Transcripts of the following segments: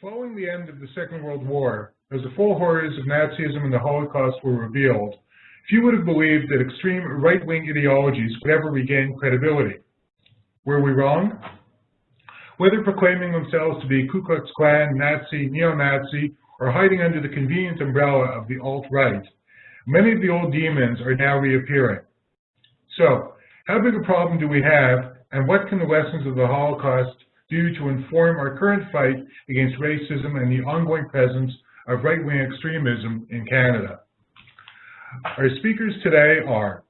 Following the end of the Second World War, as the full horrors of Nazism and the Holocaust were revealed, few would have believed that extreme right-wing ideologies could ever regain credibility. Were we wrong? Whether proclaiming themselves to be Ku Klux Klan, Nazi, neo-Nazi, or hiding under the convenient umbrella of the alt-right, many of the old demons are now reappearing. So, how big a problem do we have, and what can the lessons of the Holocaust do to inform our current fight against racism and the ongoing presence of right-wing extremism in Canada? Our speakers today are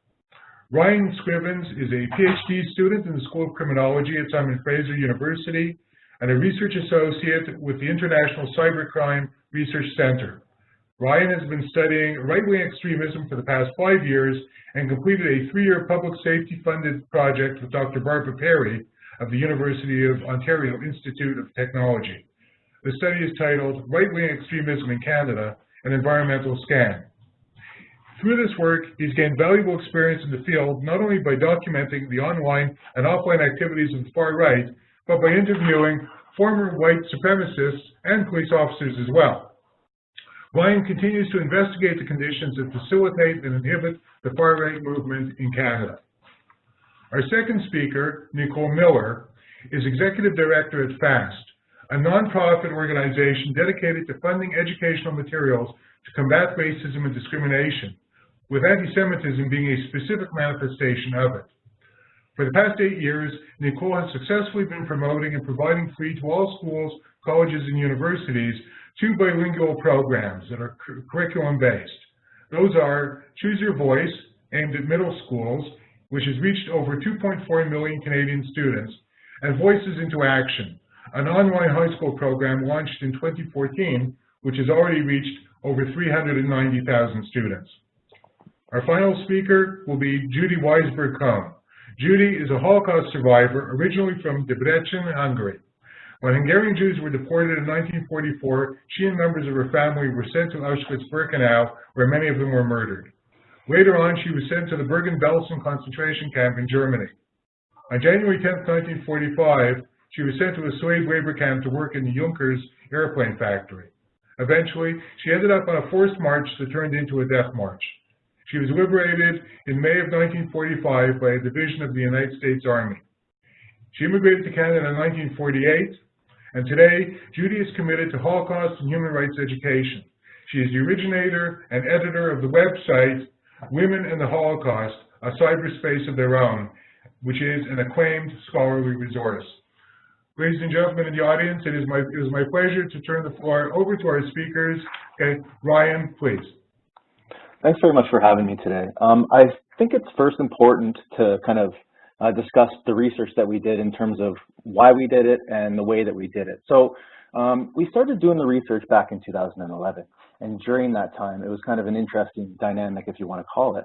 Ryan Scrivens is a PhD student in the School of Criminology at Simon Fraser University and a research associate with the International Cybercrime Research Center. Ryan has been studying right-wing extremism for the past 5 years and completed a 3-year public safety-funded project with Dr. Barbara Perry of the University of Ontario Institute of Technology. The study is titled Right-Wing Extremism in Canada, an Environmental Scam. Through this work, he's gained valuable experience in the field, not only by documenting the online and offline activities of the far right, but by interviewing former white supremacists and police officers as well. Ryan continues to investigate the conditions that facilitate and inhibit the far right movement in Canada. Our second speaker, Nicole Miller, is Executive Director at FAST, a nonprofit organization dedicated to funding educational materials to combat racism and discrimination, with anti-Semitism being a specific manifestation of it. For the past 8 years, Nicole has successfully been promoting and providing free to all schools, colleges, and universities 2 bilingual programs that are curriculum-based. Those are Choose Your Voice, aimed at middle schools, which has reached over 2.4 million Canadian students, and Voices into Action, an online high school program launched in 2014, which has already reached over 390,000 students. Our final speaker will be Judy Weisberg-Kohn. Judy is a Holocaust survivor, originally from Debrecen, Hungary. When Hungarian Jews were deported in 1944, she and members of her family were sent to Auschwitz-Birkenau, where many of them were murdered. Later on, she was sent to the Bergen-Belsen concentration camp in Germany. On January 10, 1945, she was sent to a slave labor camp to work in the Junkers airplane factory. Eventually, she ended up on a forced march that turned into a death march. She was liberated in May of 1945 by a division of the United States Army. She immigrated to Canada in 1948, and today, Judy is committed to Holocaust and human rights education. She is the originator and editor of the website Women and the Holocaust, a cyberspace of their own, which is an acclaimed scholarly resource. Ladies and gentlemen in the audience, it is my pleasure to turn the floor over to our speakers. Okay, Ryan, please. Thanks very much for having me today. I think it's first important to kind of discuss the research that we did in terms of why we did it and the way that we did it. So we started doing the research back in 2011, and during that time, it was kind of an interesting dynamic, if you want to call it.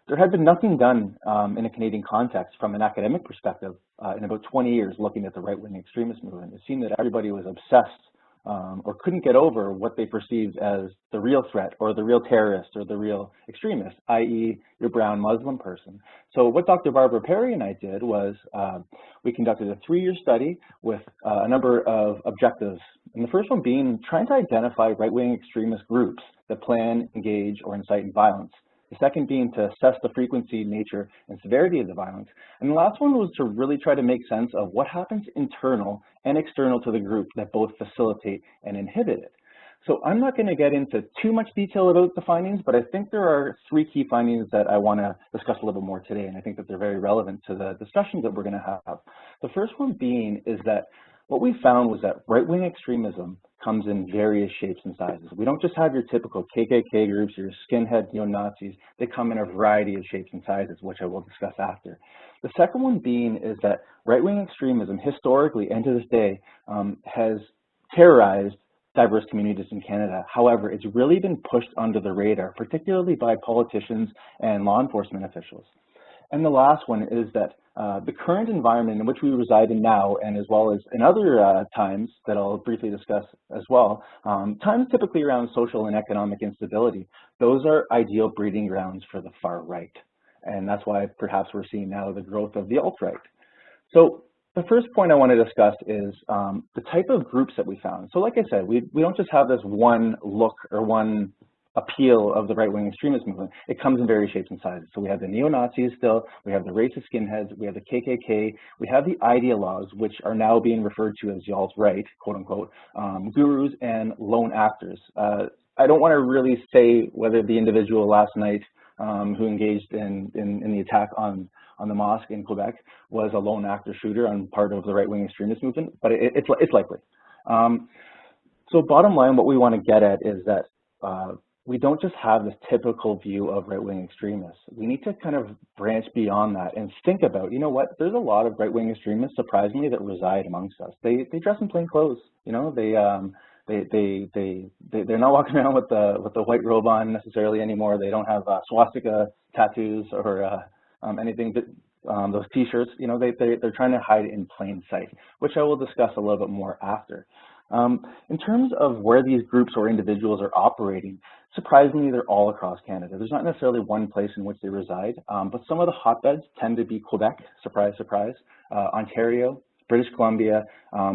There had been nothing done in a Canadian context from an academic perspective in about 20 years looking at the right-wing extremist movement. It seemed that everybody was obsessed or couldn't get over what they perceived as the real threat or the real terrorist or the real extremist, i.e. your brown Muslim person. So what Dr. Barbara Perry and I did was we conducted a 3-year study with a number of objectives, and the first one being trying to identify right-wing extremist groups that plan, engage, or incite violence. The second being to assess the frequency, nature, and severity of the violence. And the last one was to really try to make sense of what happens internal and external to the group that both facilitate and inhibit it. So I'm not going to get into too much detail about the findings, but I think there are 3 key findings that I want to discuss a little more today, and I think that they're very relevant to the discussions that we're going to have. The first one being is that what we found was that right-wing extremism comes in various shapes and sizes. We don't just have your typical KKK groups, your skinhead neo-Nazis. They come in a variety of shapes and sizes, which I will discuss after. The second one being is that right-wing extremism historically and to this day has terrorized diverse communities in Canada. However, it's really been pushed under the radar, particularly by politicians and law enforcement officials. And the last one is that the current environment in which we reside in now, and as well as in other times that I'll briefly discuss as well, times typically around social and economic instability, those are ideal breeding grounds for the far right. And that's why perhaps we're seeing now the growth of the alt-right. So the first point I want to discuss is the type of groups that we found. So like I said, we don't just have this one look or one appeal of the right-wing extremist movement. It comes in various shapes and sizes. So we have the neo-Nazis still, we have the racist skinheads, we have the KKK, we have the ideologues, which are now being referred to as the alt-right, quote unquote, gurus and lone actors. I don't want to really say whether the individual last night who engaged in the attack on the mosque in Quebec was a lone actor shooter on part of the right-wing extremist movement, but it's likely. So bottom line, what we want to get at is that we don't just have this typical view of right-wing extremists. We need to kind of branch beyond that and think about, you know what, there's a lot of right-wing extremists, surprisingly, that reside amongst us. They dress in plain clothes, you know, they're not walking around with the white robe on necessarily anymore. They don't have swastika tattoos or anything, but those t-shirts, you know, they're trying to hide in plain sight, which I will discuss a little bit more after. In terms of where these groups or individuals are operating, surprisingly, they're all across Canada. There's not necessarily one place in which they reside, but some of the hotbeds tend to be Quebec, surprise, surprise, Ontario, British Columbia,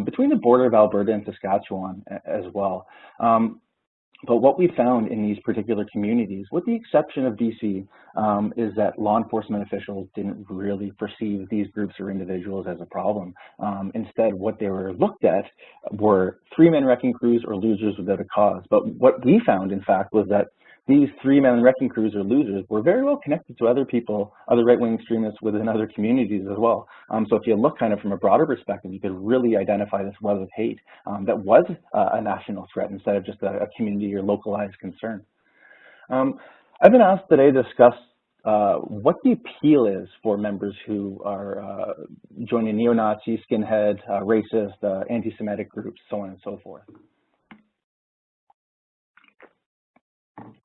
between the border of Alberta and Saskatchewan as well. But what we found in these particular communities, with the exception of BC, is that law enforcement officials didn't really perceive these groups or individuals as a problem. Instead, what they were looked at were three-man wrecking crews or losers without a cause. But what we found, in fact, was that these three-man wrecking crews or losers were very well connected to other people, other right-wing extremists within other communities as well. So if you look kind of from a broader perspective, you could really identify this web of hate that was a national threat instead of just a community or localized concern. I've been asked today to discuss what the appeal is for members who are joining neo-Nazi, skinhead, racist, anti-Semitic groups, so on and so forth.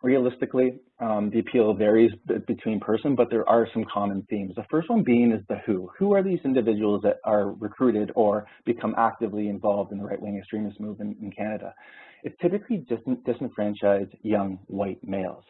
Realistically, the appeal varies between person, but there are some common themes. The first one being is the who. Who are these individuals that are recruited or become actively involved in the right-wing extremist movement in Canada? It's typically disenfranchised young white males.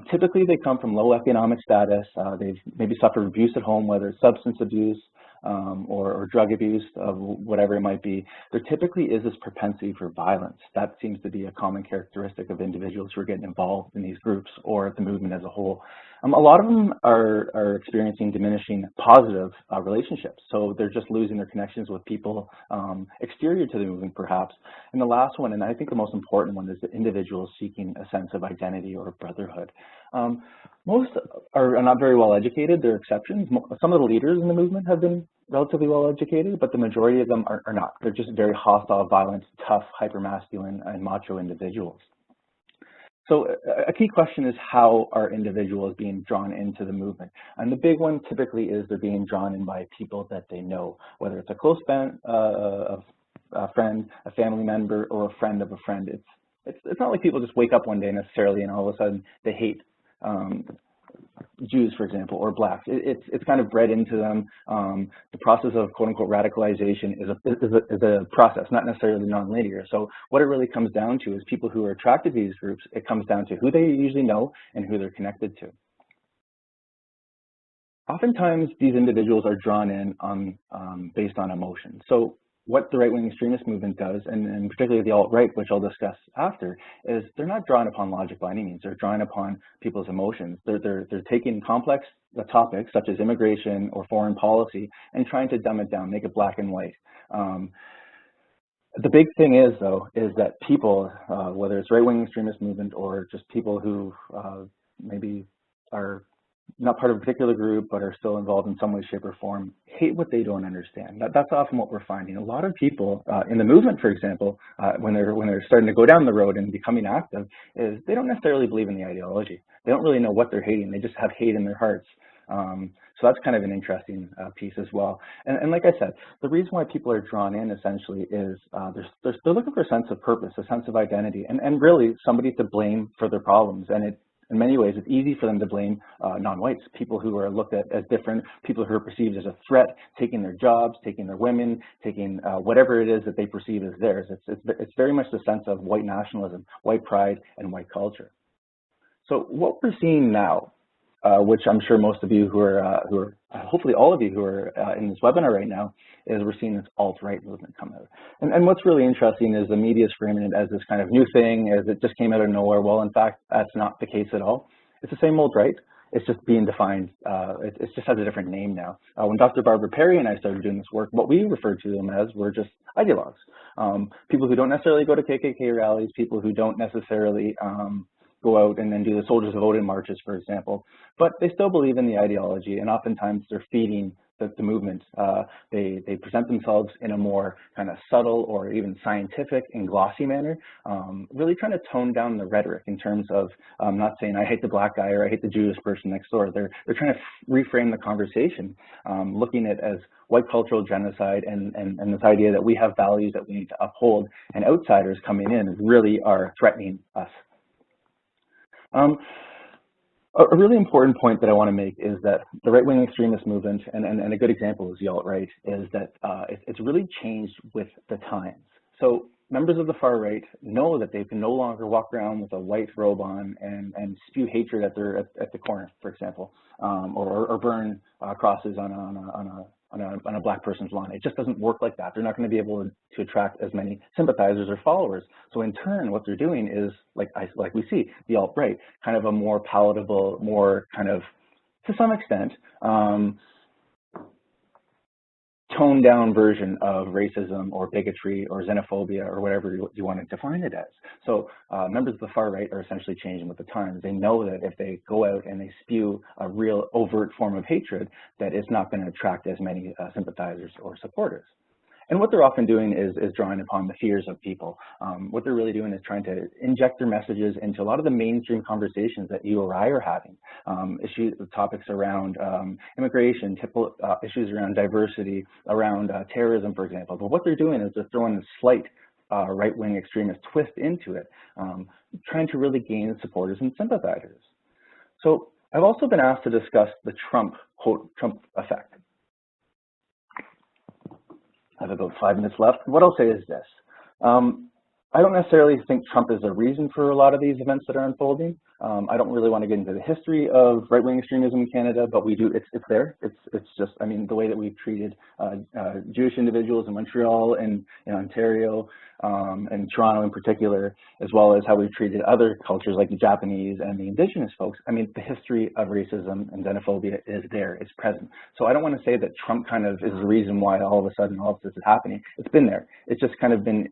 Typically, they come from low economic status. They've maybe suffered abuse at home, whether it's substance abuse or drug abuse, whatever it might be. There typically is this propensity for violence. That seems to be a common characteristic of individuals who are getting involved in these groups or the movement as a whole. A lot of them are experiencing diminishing positive relationships. So they're just losing their connections with people exterior to the movement, perhaps. And the last one, and I think the most important one, is the individuals seeking a sense of identity or brotherhood. Most are not very well educated. There are exceptions. Some of the leaders in the movement have been relatively well educated, but the majority of them are not. They're just very hostile, violent, tough, hyper-masculine, and macho individuals. So a key question is, how are individuals being drawn into the movement? And the big one typically is they're being drawn in by people that they know, whether it's a close friend, a family member, or a friend of a friend. It's not like people just wake up one day necessarily and all of a sudden they hate Jews, for example, or blacks. It's kind of bred into them. The process of quote-unquote radicalization is a process, not necessarily non-linear. So what it really comes down to is people who are attracted to these groups, it comes down to who they usually know and who they're connected to. Oftentimes, these individuals are drawn in based on emotion. So what the right-wing extremist movement does, and particularly the alt-right, which I'll discuss after, is they're not drawn upon logic by any means. They're drawn upon people's emotions. They're taking complex topics such as immigration or foreign policy and trying to dumb it down, make it black and white. The big thing is, though, is that people, whether it's right-wing extremist movement or just people who maybe are not part of a particular group, but are still involved in some way, shape, or form, hate what they don't understand. That's often what we're finding. A lot of people in the movement, for example, when they're starting to go down the road and becoming active, is they don't necessarily believe in the ideology. They don't really know what they're hating. They just have hate in their hearts. So that's kind of an interesting piece as well. And like I said, the reason why people are drawn in essentially is they're looking for a sense of purpose, a sense of identity, and really somebody to blame for their problems. And in many ways, it's easy for them to blame non-whites, people who are looked at as different, people who are perceived as a threat, taking their jobs, taking their women, taking whatever it is that they perceive as theirs. It's very much the sense of white nationalism, white pride, and white culture. So what we're seeing now which I'm sure most of you who are hopefully all of you who are in this webinar right now, is we're seeing this alt-right movement come out. And what's really interesting is the media is framing it as this kind of new thing, as it just came out of nowhere. Well, in fact, that's not the case at all. It's the same old right. It's just being defined. It just has a different name now. When Dr. Barbara Perry and I started doing this work, what we referred to them as were just ideologues. People who don't necessarily go to KKK rallies, people who don't necessarily go out and then do the Soldiers of Odin marches, for example, but they still believe in the ideology, and oftentimes they're feeding the movement. They present themselves in a more kind of subtle or even scientific and glossy manner, really trying to tone down the rhetoric in terms of not saying I hate the black guy or I hate the Jewish person next door. They're trying to reframe the conversation, looking at it as white cultural genocide and this idea that we have values that we need to uphold, and outsiders coming in really are threatening us. A really important point that I want to make is that the right-wing extremist movement, and a good example is the alt-right, is that it's really changed with the times. So members of the far right know that they can no longer walk around with a white robe on and spew hatred at the corner, for example, or burn crosses on a black person's lawn. It just doesn't work like that. They're not going to be able to attract as many sympathizers or followers. So in turn, what they're doing is, like we see, the alt-right, kind of a more palatable, more kind of, to some extent, toned down version of racism or bigotry or xenophobia or whatever you want to define it as. So members of the far right are essentially changing with the times. They know that if they go out and they spew a real overt form of hatred, that it's not going to attract as many sympathizers or supporters. And what they're often doing is drawing upon the fears of people. What they're really doing is trying to inject their messages into a lot of the mainstream conversations that you or I are having. Topics around immigration, issues around diversity, around terrorism, for example. But what they're doing is they're throwing a slight right-wing extremist twist into it, trying to really gain supporters and sympathizers. So I've also been asked to discuss the Trump effect. I have about 5 minutes left. What I'll say is this. I don't necessarily think Trump is the reason for a lot of these events that are unfolding. I don't really want to get into the history of right-wing extremism in Canada, but we do. It's there. It's just, I mean, the way that we've treated Jewish individuals in Montreal and in Ontario and Toronto in particular, as well as how we've treated other cultures like the Japanese and the Indigenous folks. I mean, the history of racism and xenophobia is there. It's present. So I don't want to say that Trump kind of is the reason why all of a sudden all of this is happening. It's been there. It's just kind of been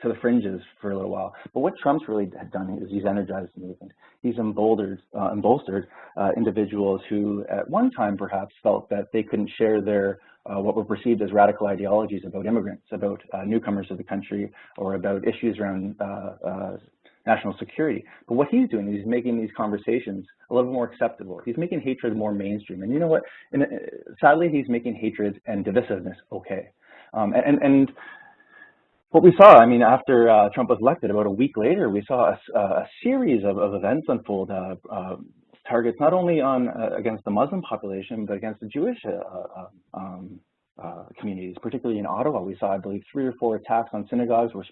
to the fringes for a little while. But what Trump's really done is he's energized the movement. He's emboldened individuals who at one time perhaps felt that they couldn't share their what were perceived as radical ideologies about immigrants, about newcomers to the country, or about issues around national security. But what he's doing is he's making these conversations a little more acceptable. He's making hatred more mainstream. And you know what? Sadly, he's making hatred and divisiveness okay. And what we saw, I mean, after Trump was elected, about a week later, we saw a series of events unfold, targets not only against the Muslim population, but against the Jewish communities, particularly in Ottawa. We saw, I believe, 3 or 4 attacks on synagogues where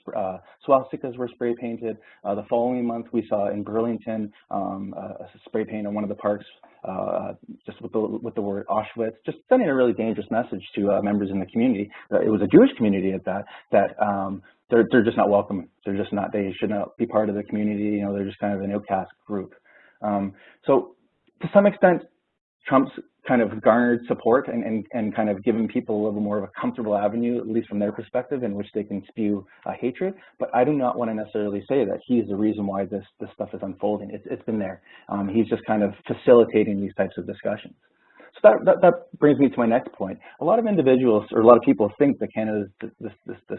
swastikas were spray painted. The following month, we saw in Burlington a spray paint on one of the parks just with the word Auschwitz, just sending a really dangerous message to members in the community. It was a Jewish community at that they're just not welcome. They're just not. They should not be part of the community. You know, they're just kind of an outcast group. So to some extent, Trump's kind of garnered support and kind of given people a little more of a comfortable avenue, at least from their perspective, in which they can spew hatred. But I do not want to necessarily say that he's the reason why this stuff is unfolding. It's been there. He's just kind of facilitating these types of discussions. So that brings me to my next point. A lot of individuals, or a lot of people, think that Canada is this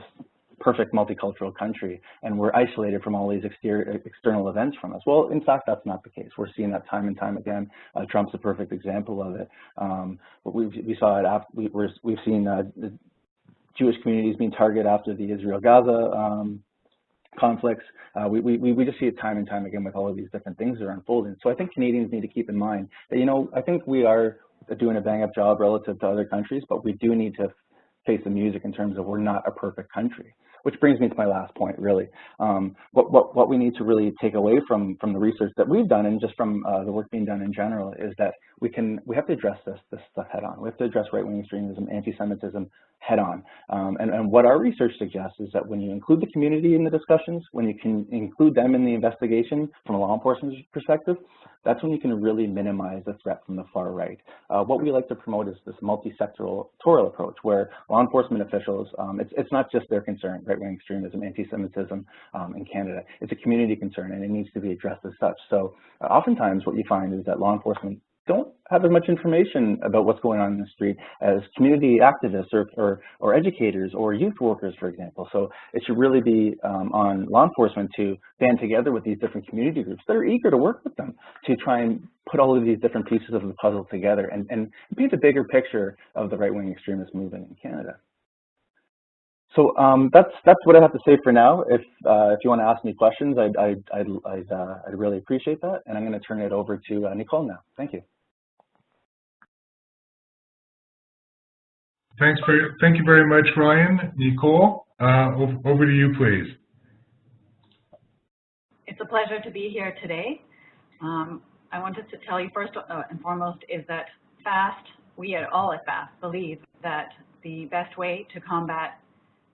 perfect multicultural country, and we're isolated from all these external events from us. Well, in fact, that's not the case. We're seeing that time and time again. Trump's a perfect example of it. But we saw it. We've seen the Jewish communities being targeted after the Israel-Gaza conflicts. We just see it time and time again with all of these different things that are unfolding. So I think Canadians need to keep in mind that, you know, I think we are doing a bang-up job relative to other countries, but we do need to face the music in terms of we're not a perfect country. Which brings me to my last point, really. What we need to really take away from the research that we've done, and just from the work being done in general, is that we have to address this stuff head on. We have to address right-wing extremism, anti-Semitism head on. And what our research suggests is that when you include the community in the discussions, when you can include them in the investigation from a law enforcement perspective, that's when you can really minimize the threat from the far right. What we like to promote is this multi-sectoral approach where law enforcement officials, it's not just their concern, right-wing extremism, anti-Semitism in Canada. It's a community concern and it needs to be addressed as such. So oftentimes what you find is that law enforcement don't have as much information about what's going on in the street as community activists or educators or youth workers, for example. So it should really be on law enforcement to band together with these different community groups that are eager to work with them to try and put all of these different pieces of the puzzle together and paint a bigger picture of the right-wing extremist movement in Canada. So that's what I have to say for now. If you want to ask me questions, I'd really appreciate that. And I'm going to turn it over to Nicole now. Thank you. Thank you very much, Ryan. Nicole, over to you, please. It's a pleasure to be here today. I wanted to tell you first and foremost is that we all at FAST believe that the best way to combat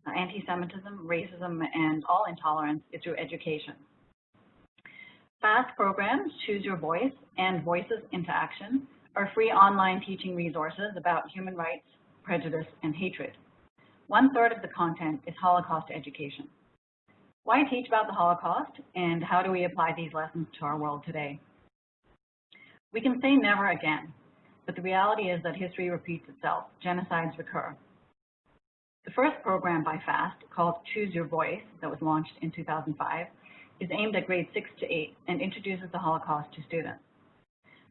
anti-Semitism, racism, and all intolerance is through education. FAST programs, Choose Your Voice and Voices into Action, are free online teaching resources about human rights, prejudice, and hatred. 1/3 of the content is Holocaust education. Why teach about the Holocaust, and how do we apply these lessons to our world today? We can say never again, but the reality is that history repeats itself. Genocides recur. The first program by FAST, called Choose Your Voice, that was launched in 2005, is aimed at grades 6 to 8 and introduces the Holocaust to students.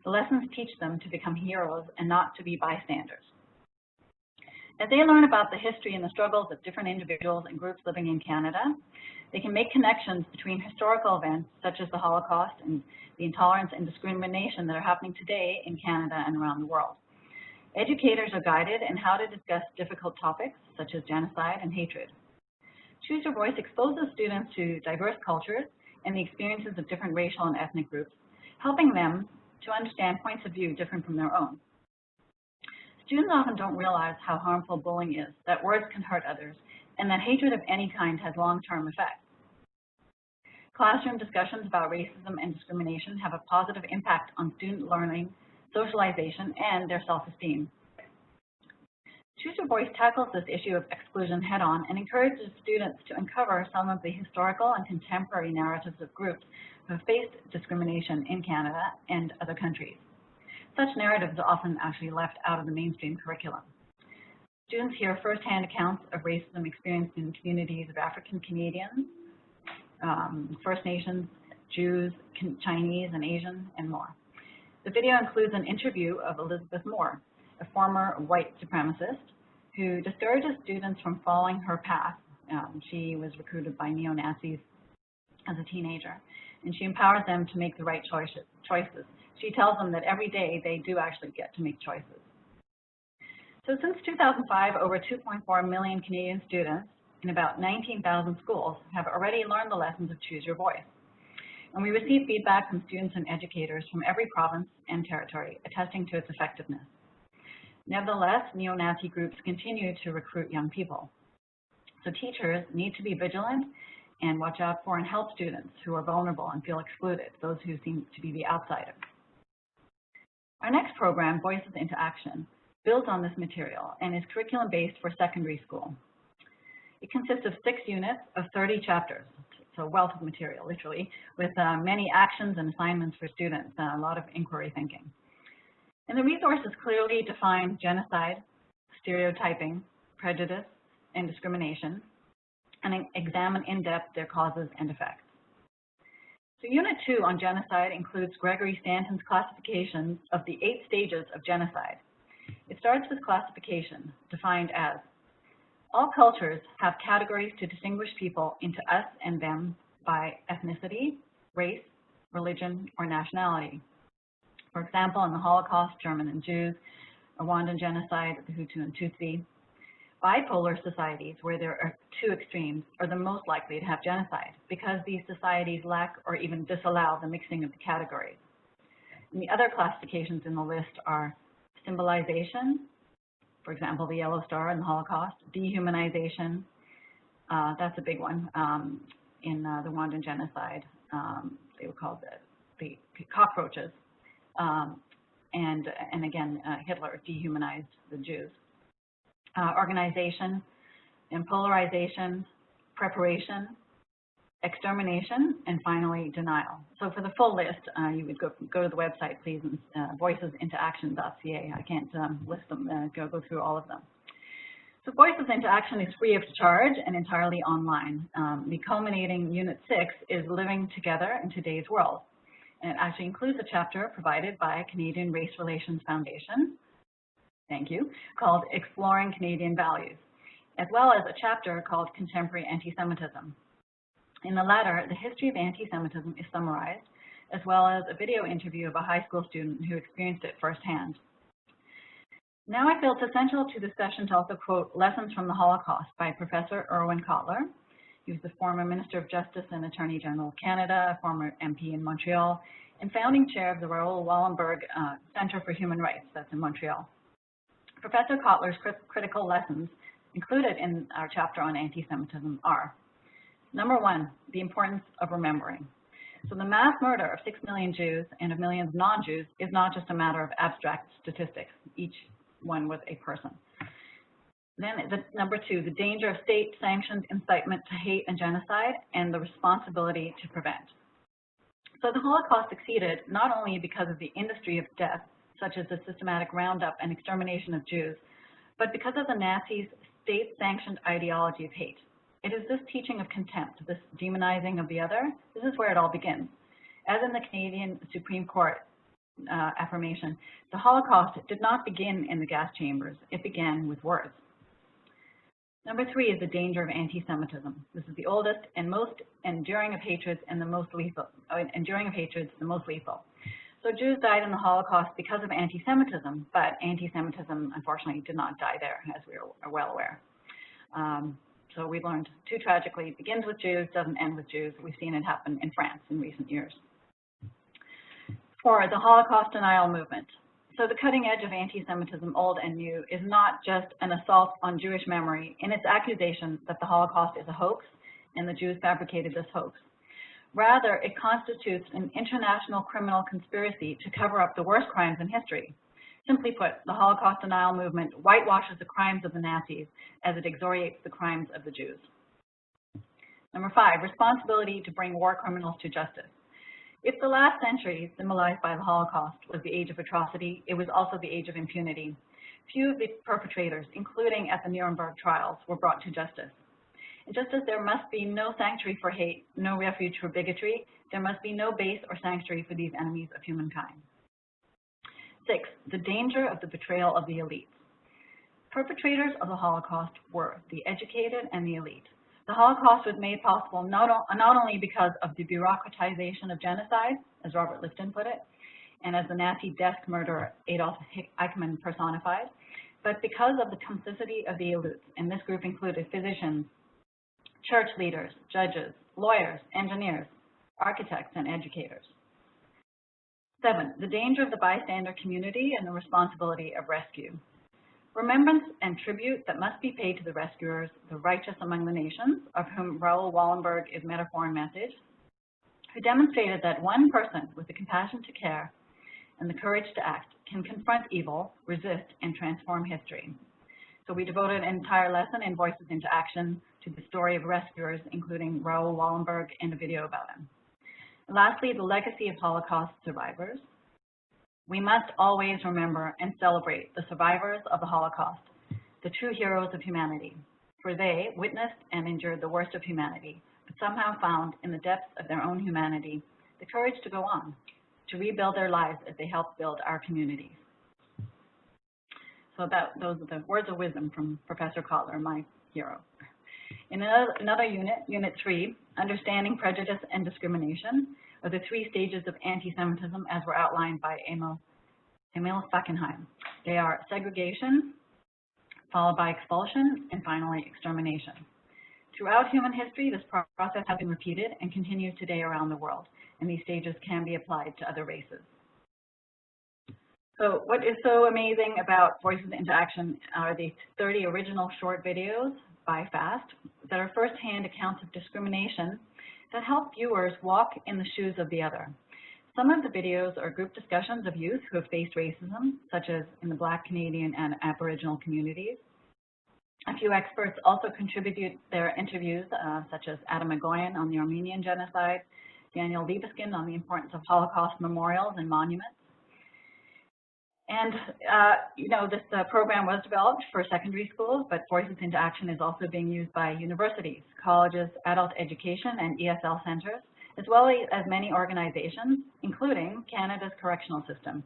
The lessons teach them to become heroes and not to be bystanders. As they learn about the history and the struggles of different individuals and groups living in Canada, they can make connections between historical events such as the Holocaust and the intolerance and discrimination that are happening today in Canada and around the world. Educators are guided in how to discuss difficult topics such as genocide and hatred. Choose Your Voice exposes students to diverse cultures and the experiences of different racial and ethnic groups, helping them to understand points of view different from their own. Students often don't realize how harmful bullying is, that words can hurt others, and that hatred of any kind has long-term effects. Classroom discussions about racism and discrimination have a positive impact on student learning, socialization, and their self-esteem. Choose Your Voice tackles this issue of exclusion head-on and encourages students to uncover some of the historical and contemporary narratives of groups who have faced discrimination in Canada and other countries. Such narratives are often actually left out of the mainstream curriculum. Students hear firsthand accounts of racism experienced in communities of African Canadians, First Nations, Jews, Chinese, and Asian, and more. The video includes an interview of Elizabeth Moore, a former white supremacist who discourages students from following her path. She was recruited by neo-Nazis as a teenager, and she empowers them to make the right choices. She tells them that every day they do actually get to make choices. So since 2005, over 2.4 million Canadian students in about 19,000 schools have already learned the lessons of Choose Your Voice. And we receive feedback from students and educators from every province and territory attesting to its effectiveness. Nevertheless, neo-Nazi groups continue to recruit young people. So teachers need to be vigilant and watch out for and help students who are vulnerable and feel excluded, those who seem to be the outsiders. Our next program, Voices into Action, builds on this material and is curriculum-based for secondary school. It consists of 6 units of 30 chapters, so a wealth of material, literally, with many actions and assignments for students, a lot of inquiry thinking. And the resources clearly define genocide, stereotyping, prejudice, and discrimination, and examine in depth their causes and effects. So Unit 2 on genocide includes Gregory Stanton's classification of the 8 stages of genocide. It starts with classification, defined as all cultures have categories to distinguish people into us and them by ethnicity, race, religion, or nationality. For example, in the Holocaust, German and Jews, Rwandan genocide, the Hutu and Tutsi. Bipolar societies, where there are 2 extremes, are the most likely to have genocide because these societies lack or even disallow the mixing of the categories. And the other classifications in the list are symbolization, for example, the yellow star in the Holocaust, dehumanization, that's a big one in the Rwandan genocide. They were called the cockroaches. And again, Hitler dehumanized the Jews. Organization and polarization, preparation, extermination, and finally denial. So for the full list, you would go to the website, please, voicesintoaction.ca. I can't list them, go through all of them. So Voices into Action is free of charge and entirely online. The culminating Unit 6 is Living Together in Today's World. And it actually includes a chapter provided by Canadian Race Relations Foundation, thank you, called Exploring Canadian Values, as well as a chapter called Contemporary Anti-Semitism. In the latter, the history of anti-Semitism is summarized, as well as a video interview of a high school student who experienced it firsthand. Now I feel it's essential to this session to also quote Lessons from the Holocaust by Professor Irwin Cotler. He was the former Minister of Justice and Attorney General of Canada, former MP in Montreal, and founding chair of the Raoul Wallenberg Center for Human Rights, that's in Montreal. Professor Cotler's critical lessons included in our chapter on anti-Semitism are: number one, the importance of remembering. So the mass murder of 6 million Jews and of millions of non-Jews is not just a matter of abstract statistics. Each one was a person. Then number two, the danger of state-sanctioned incitement to hate and genocide and the responsibility to prevent. So the Holocaust succeeded not only because of the industry of death, such as the systematic roundup and extermination of Jews, but because of the Nazis' state-sanctioned ideology of hate. It is this teaching of contempt, this demonizing of the other, this is where it all begins. As in the Canadian Supreme Court affirmation, the Holocaust did not begin in the gas chambers, it began with words. Number three is the danger of anti-Semitism. This is the oldest and most enduring of hatreds and the most lethal. The most lethal. So Jews died in the Holocaust because of anti-Semitism, but anti-Semitism unfortunately did not die there, as we are well aware. So we learned too tragically, it begins with Jews, doesn't end with Jews. We've seen it happen in France in recent years. Four, the Holocaust denial movement. So the cutting edge of anti-Semitism, old and new, is not just an assault on Jewish memory in its accusation that the Holocaust is a hoax and the Jews fabricated this hoax. Rather, it constitutes an international criminal conspiracy to cover up the worst crimes in history. Simply put, the Holocaust denial movement whitewashes the crimes of the Nazis as it exoriates the crimes of the Jews. Number five, responsibility to bring war criminals to justice. If the last century, symbolized by the Holocaust, was the age of atrocity, it was also the age of impunity. Few of the perpetrators, including at the Nuremberg trials, were brought to justice. And just as there must be no sanctuary for hate, no refuge for bigotry, there must be no base or sanctuary for these enemies of humankind. Six, the danger of the betrayal of the elites. Perpetrators of the Holocaust were the educated and the elite. The Holocaust was made possible not only because of the bureaucratization of genocide, as Robert Lifton put it, and as the Nazi desk murderer Adolf Eichmann personified, but because of the complicity of the elites, and this group included physicians, church leaders, judges, lawyers, engineers, architects, and educators. Seven, the danger of the bystander community and the responsibility of rescue. Remembrance and tribute that must be paid to the rescuers, the righteous among the nations, of whom Raoul Wallenberg is metaphor and message, who demonstrated that one person with the compassion to care and the courage to act can confront evil, resist, and transform history. So we devoted an entire lesson in Voices into Action to the story of rescuers, including Raoul Wallenberg and a video about him. And lastly, the legacy of Holocaust survivors. We must always remember and celebrate the survivors of the Holocaust, the true heroes of humanity, for they witnessed and endured the worst of humanity, but somehow found in the depths of their own humanity the courage to go on, to rebuild their lives as they help build our communities. So those are the words of wisdom from Professor Cotler, my hero. In another unit, Unit 3, Understanding Prejudice and Discrimination, are the three stages of anti-Semitism as were outlined by Emil Fackenheim. They are segregation, followed by expulsion, and finally extermination. Throughout human history, this process has been repeated and continues today around the world, and these stages can be applied to other races. So what is so amazing about Voices into Action are these 30 original short videos by FAST that are first-hand accounts of discrimination that help viewers walk in the shoes of the other. Some of the videos are group discussions of youth who have faced racism, such as in the Black, Canadian, and Aboriginal communities. A few experts also contributed their interviews, such as Adam Egoyan on the Armenian genocide, Daniel Libeskind on the importance of Holocaust memorials and monuments. And, you know, this program was developed for secondary schools, but Voices into Action is also being used by universities, colleges, adult education, and ESL centers, as well as many organizations, including Canada's correctional system.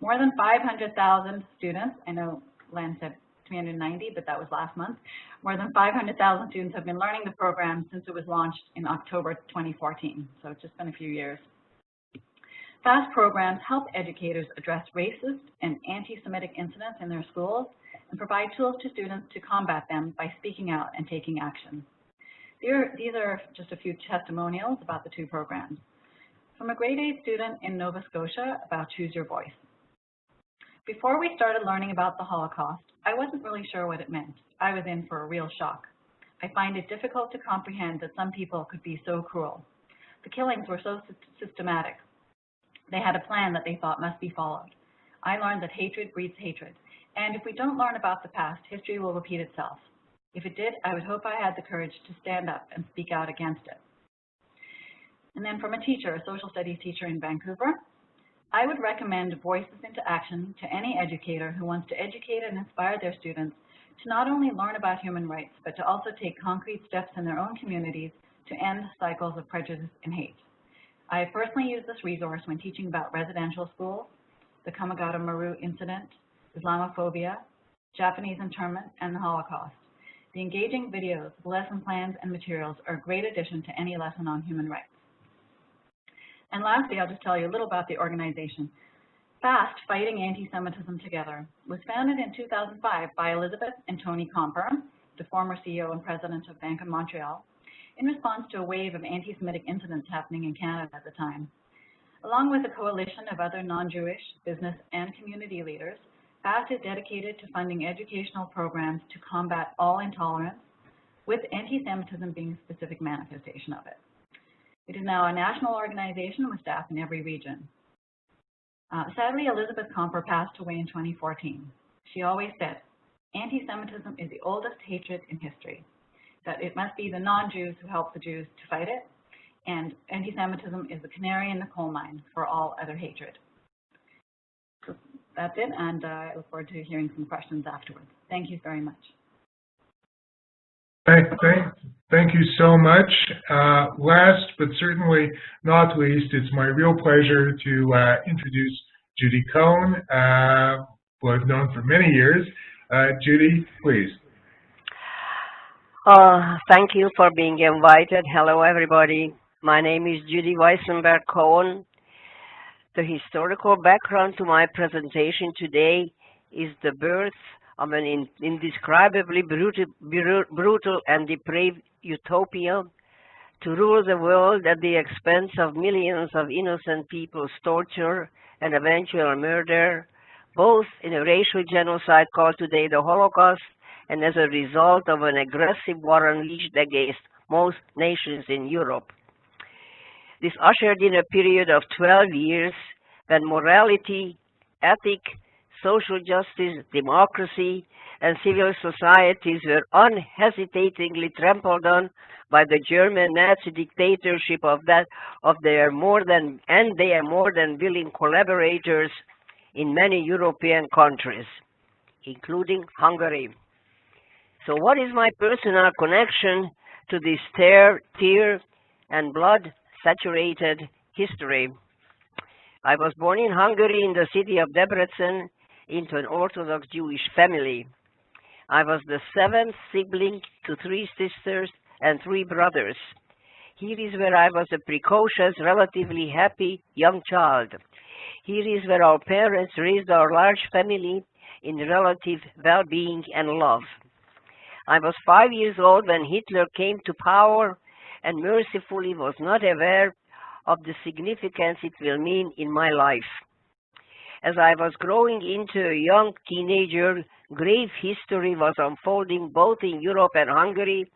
More than 500,000 students, I know Len said 390, but that was last month, more than 500,000 students have been learning the program since it was launched in October 2014, so it's just been a few years. FAST programs help educators address racist and anti-Semitic incidents in their schools and provide tools to students to combat them by speaking out and taking action. These are just a few testimonials about the two programs. From a grade 8 student in Nova Scotia about Choose Your Voice. Before we started learning about the Holocaust, I wasn't really sure what it meant. I was in for a real shock. I find it difficult to comprehend that some people could be so cruel. The killings were so systematic. They had a plan that they thought must be followed. I learned that hatred breeds hatred, and if we don't learn about the past, history will repeat itself. If it did, I would hope I had the courage to stand up and speak out against it. And then from a teacher, a social studies teacher in Vancouver, I would recommend Voices into Action to any educator who wants to educate and inspire their students to not only learn about human rights, but to also take concrete steps in their own communities to end cycles of prejudice and hate. I have personally used this resource when teaching about residential schools, the Kamagata Maru incident, Islamophobia, Japanese internment, and the Holocaust. The engaging videos, lesson plans, and materials are a great addition to any lesson on human rights. And lastly, I'll just tell you a little about the organization. FAST, Fighting Anti-Semitism Together, was founded in 2005 by Elizabeth and Tony Comper, the former CEO and president of Bank of Montreal, in response to a wave of anti-Semitic incidents happening in Canada at the time. Along with a coalition of other non-Jewish business and community leaders, FAST is dedicated to funding educational programs to combat all intolerance, with anti-Semitism being a specific manifestation of it. It is now a national organization with staff in every region. Sadly, Elizabeth Comper passed away in 2014. She always said, anti-Semitism is the oldest hatred in history, that it must be the non-Jews who help the Jews to fight it, and anti-Semitism is the canary in the coal mine for all other hatred. So that's it, and I look forward to hearing some questions afterwards. Thank you very much. Thank you so much. Last but certainly not least, it's my real pleasure to introduce Judy Cohn, who I've known for many years. Judy, please. Thank you for being invited. Hello, everybody. My name is Judy Weissenberg-Cohen. The historical background to my presentation today is the birth of an indescribably brutal and depraved utopia to rule the world at the expense of millions of innocent people's torture and eventual murder, both in a racial genocide called today the Holocaust, and as a result of an aggressive war unleashed against most nations in Europe. This ushered in a period of 12 years when morality, ethics, social justice, democracy, and civil societies were unhesitatingly trampled on by the German Nazi dictatorship of their more than willing collaborators in many European countries, including Hungary. So what is my personal connection to this tear and blood-saturated history? I was born in Hungary in the city of Debrecen into an Orthodox Jewish family. I was the seventh sibling to 3 sisters and 3 brothers. Here is where I was a precocious, relatively happy young child. Here is where our parents raised our large family in relative well-being and love. I was 5 years old when Hitler came to power and mercifully was not aware of the significance it will mean in my life. As I was growing into a young teenager, grave history was unfolding both in Europe and Hungary,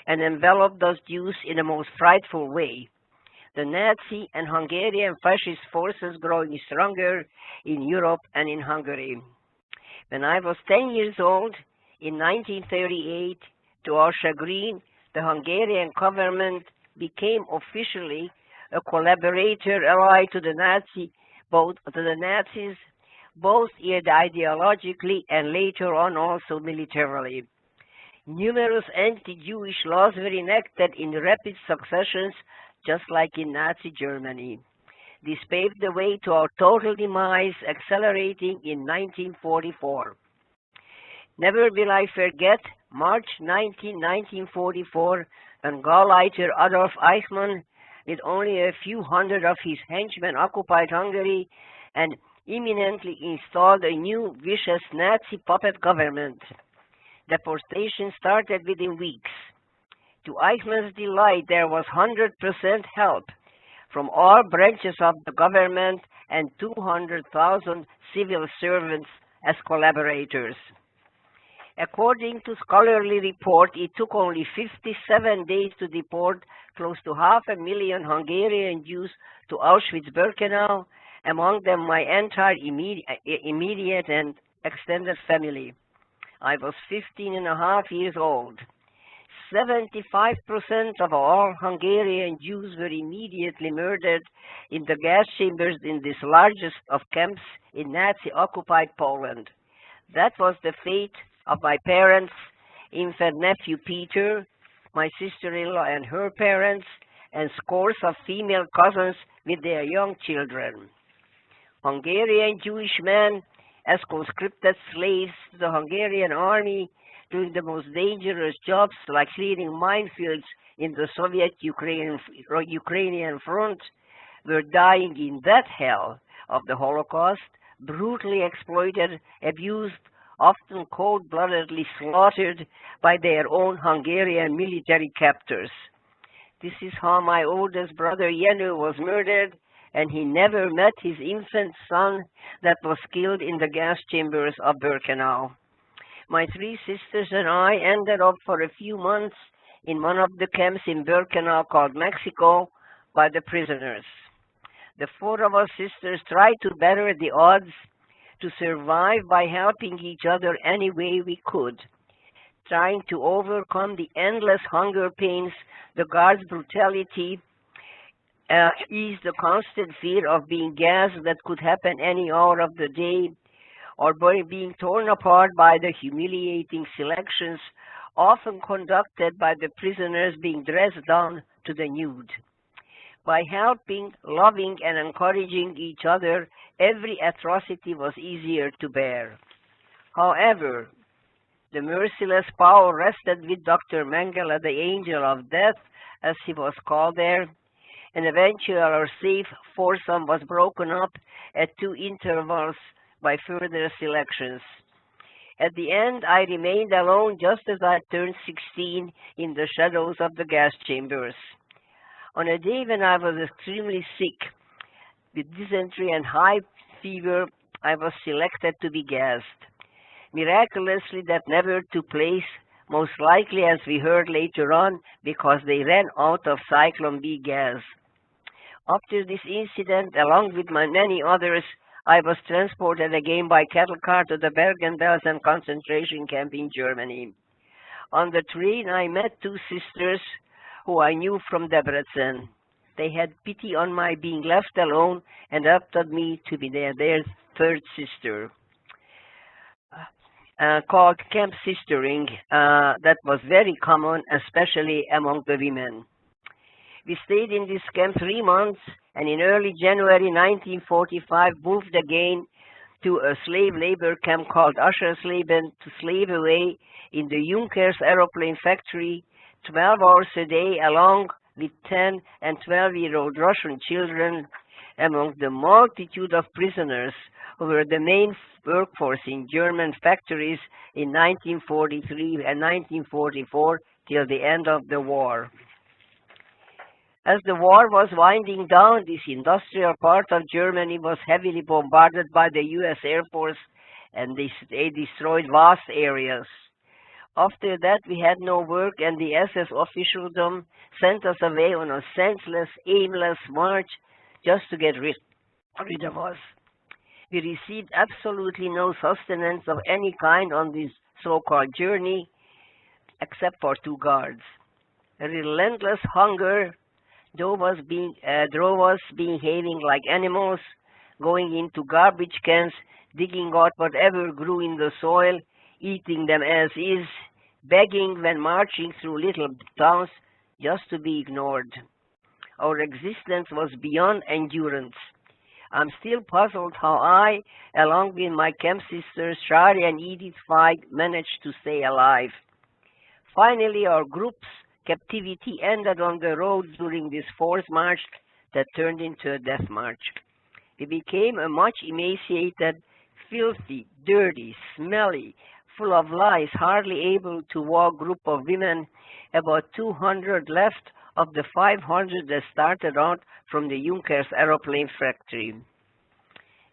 and enveloped us Jews in the most frightful way. The Nazi and Hungarian fascist forces growing stronger in Europe and in Hungary. When I was 10 years old, in 1938, to our chagrin, the Hungarian government became officially a collaborator ally to the Nazis, both ideologically and later on also militarily. Numerous anti-Jewish laws were enacted in rapid successions, just like in Nazi Germany. This paved the way to our total demise, accelerating in 1944. Never will I forget March 19, 1944, when Gauleiter Adolf Eichmann, with only a few hundred of his henchmen, occupied Hungary and imminently installed a new, vicious Nazi puppet government. Deportation started within weeks. To Eichmann's delight, there was 100% help from all branches of the government and 200,000 civil servants as collaborators. According to scholarly report, it took only 57 days to deport close to 500,000 Hungarian Jews to Auschwitz-Birkenau, among them my entire immediate and extended family. I was 15.5 years old. 75% of all Hungarian Jews were immediately murdered in the gas chambers in this largest of camps in Nazi-occupied Poland. That was the fate of my parents, infant nephew Peter, my sister-in-law and her parents, and scores of female cousins with their young children. Hungarian Jewish men as conscripted slaves to the Hungarian army, doing the most dangerous jobs like clearing minefields in the Soviet-Ukrainian front, were dying in that hell of the Holocaust, brutally exploited, abused, often cold-bloodedly slaughtered by their own Hungarian military captors. This is how my oldest brother Jenő was murdered, and he never met his infant son that was killed in the gas chambers of Birkenau. My 3 sisters and I ended up for a few months in one of the camps in Birkenau called Mexico by the prisoners. The 4 of us sisters tried to better the odds to survive by helping each other any way we could, trying to overcome the endless hunger pains, the guards' brutality, ease the constant fear of being gassed that could happen any hour of the day, or by being torn apart by the humiliating selections often conducted by the prisoners being dressed down to the nude. By helping, loving, and encouraging each other, every atrocity was easier to bear. However, the merciless power rested with Dr. Mengele, the angel of death, as he was called there, and eventually our safe foursome was broken up at 2 intervals by further selections. At the end, I remained alone just as I turned 16 in the shadows of the gas chambers. On a day when I was extremely sick, with dysentery and high fever, I was selected to be gassed. Miraculously, that never took place, most likely, as we heard later on, because they ran out of Cyclone B gas. After this incident, along with my many others, I was transported again by cattle car to the Bergen-Belsen concentration camp in Germany. On the train, I met 2 sisters who I knew from Debrecen. They had pity on my being left alone and adopted me to be their 3rd sister, called camp sistering. That was very common, especially among the women. We stayed in this camp 3 months, and in early January 1945 moved again to a slave labor camp called Aschersleben to slave away in the Junkers aeroplane factory 12 hours a day, along with 10 and 12-year-old Russian children, among the multitude of prisoners who were the main workforce in German factories in 1943 and 1944 till the end of the war. As the war was winding down, this industrial part of Germany was heavily bombarded by the US Air Force, and they destroyed vast areas. After that, we had no work, and the SS officialdom sent us away on a senseless, aimless march just to get rid of us. We received absolutely no sustenance of any kind on this so-called journey, except for 2 guards. A relentless hunger drove us behaving like animals, going into garbage cans, digging out whatever grew in the soil, eating them as is, begging when marching through little towns just to be ignored. Our existence was beyond endurance. I'm still puzzled how I, along with my camp sisters Shari and Edith Feig, managed to stay alive. Finally, our group's captivity ended on the road during this 4th march that turned into a death march. We became a much emaciated, filthy, dirty, smelly, full of lies, hardly able to walk group of women, about 200 left of the 500 that started out from the Junkers aeroplane factory.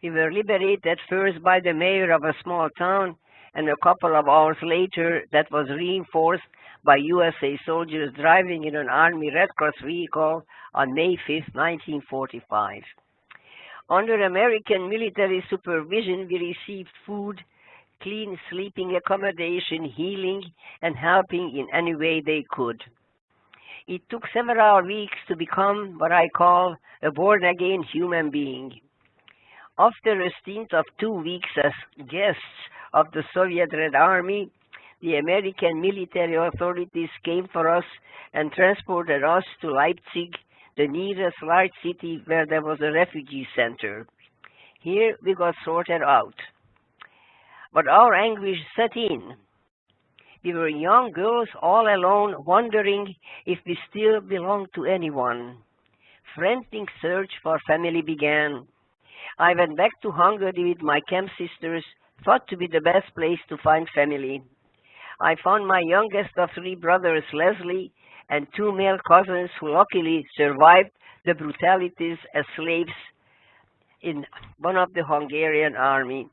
We were liberated first by the mayor of a small town, and a couple of hours later that was reinforced by USA soldiers driving in an Army Red Cross vehicle on May 5, 1945. Under American military supervision, we received food, clean sleeping accommodation, healing, and helping in any way they could. It took several weeks to become what I call a born-again human being. After a stint of 2 weeks as guests of the Soviet Red Army, the American military authorities came for us and transported us to Leipzig, the nearest large city where there was a refugee center. Here we got sorted out. But our anguish set in. We were young girls all alone, wondering if we still belonged to anyone. Frantic search for family began. I went back to Hungary with my camp sisters, thought to be the best place to find family. I found my youngest of 3 brothers, Leslie, and 2 male cousins who luckily survived the brutalities as slaves in one of the Hungarian army.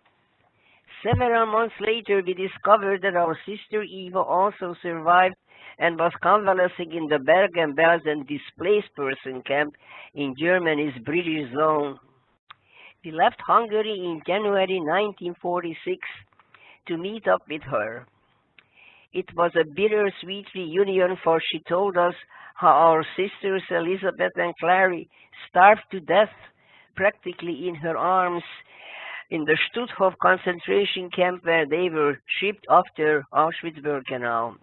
Several months later, we discovered that our sister Eva also survived and was convalescing in the Bergen-Belsen displaced person camp in Germany's British zone. We left Hungary in January 1946 to meet up with her. It was a bittersweet reunion, for she told us how our sisters Elizabeth and Clary starved to death practically in her arms in the Stutthof concentration camp where they were shipped after Auschwitz-Birkenau.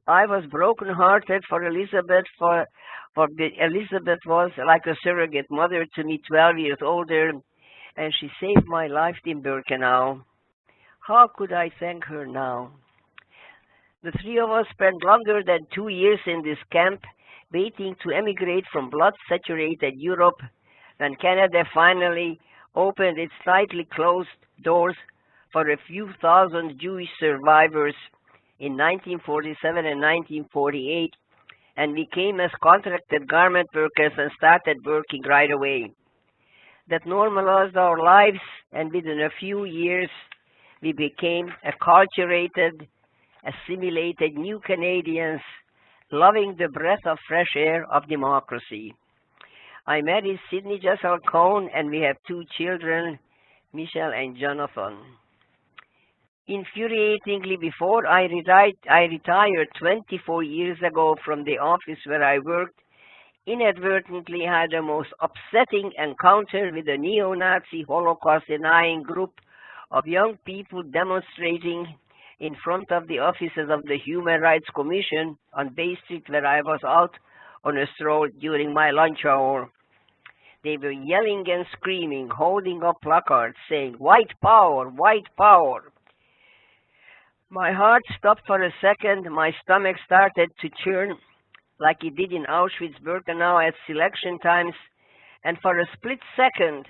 I was broken-hearted for Elizabeth, for Elizabeth was like a surrogate mother to me, 12 years older, and she saved my life in Birkenau. How could I thank her now? The 3 of us spent longer than 2 years in this camp, waiting to emigrate from blood-saturated Europe, when Canada finally opened its tightly closed doors for a few thousand Jewish survivors in 1947 and 1948, and we came as contracted garment workers and started working right away. That normalized our lives, and within a few years, we became acculturated, assimilated new Canadians, loving the breath of fresh air of democracy. I married Sidney Jessel Cohn, and we have 2 children, Michelle and Jonathan. Infuriatingly, before I retired 24 years ago from the office where I worked, inadvertently had the most upsetting encounter with a neo-Nazi Holocaust-denying group of young people demonstrating in front of the offices of the Human Rights Commission on Bay Street, where I was out on a stroll during my lunch hour. They were yelling and screaming, holding up placards saying, "White power, white power." My heart stopped for a second, my stomach started to churn like it did in Auschwitz-Birkenau at selection times, and for a split second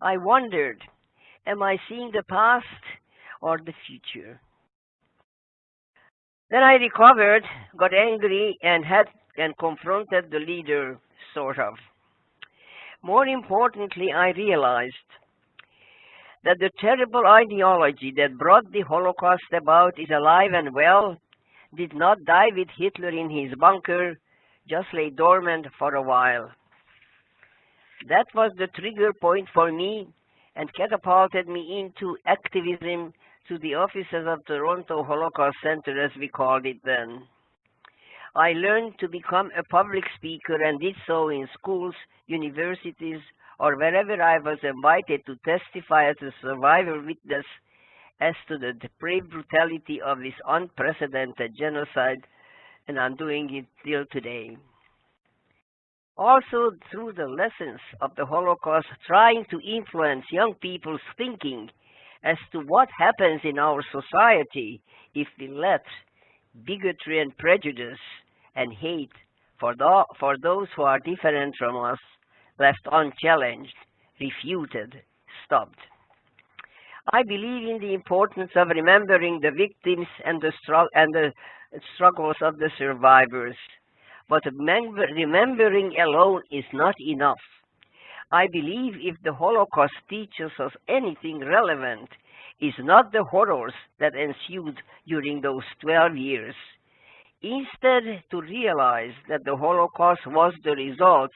I wondered, am I seeing the past or the future? Then I recovered, got angry, and confronted the leader, sort of. More importantly, I realized that the terrible ideology that brought the Holocaust about is alive and well, did not die with Hitler in his bunker, just lay dormant for a while. That was the trigger point for me and catapulted me into activism to the offices of Toronto Holocaust Center, as we called it then. I learned to become a public speaker and did so in schools, universities, or wherever I was invited to testify as a survivor witness as to the depraved brutality of this unprecedented genocide, and I'm doing it till today. Also, through the lessons of the Holocaust, trying to influence young people's thinking as to what happens in our society if we let bigotry and prejudice and hate for those who are different from us left unchallenged, refuted, stopped. I believe in the importance of remembering the victims and the struggles of the survivors, but remembering alone is not enough. I believe if the Holocaust teaches us anything relevant, is not the horrors that ensued during those 12 years. Instead, to realize that the Holocaust was the result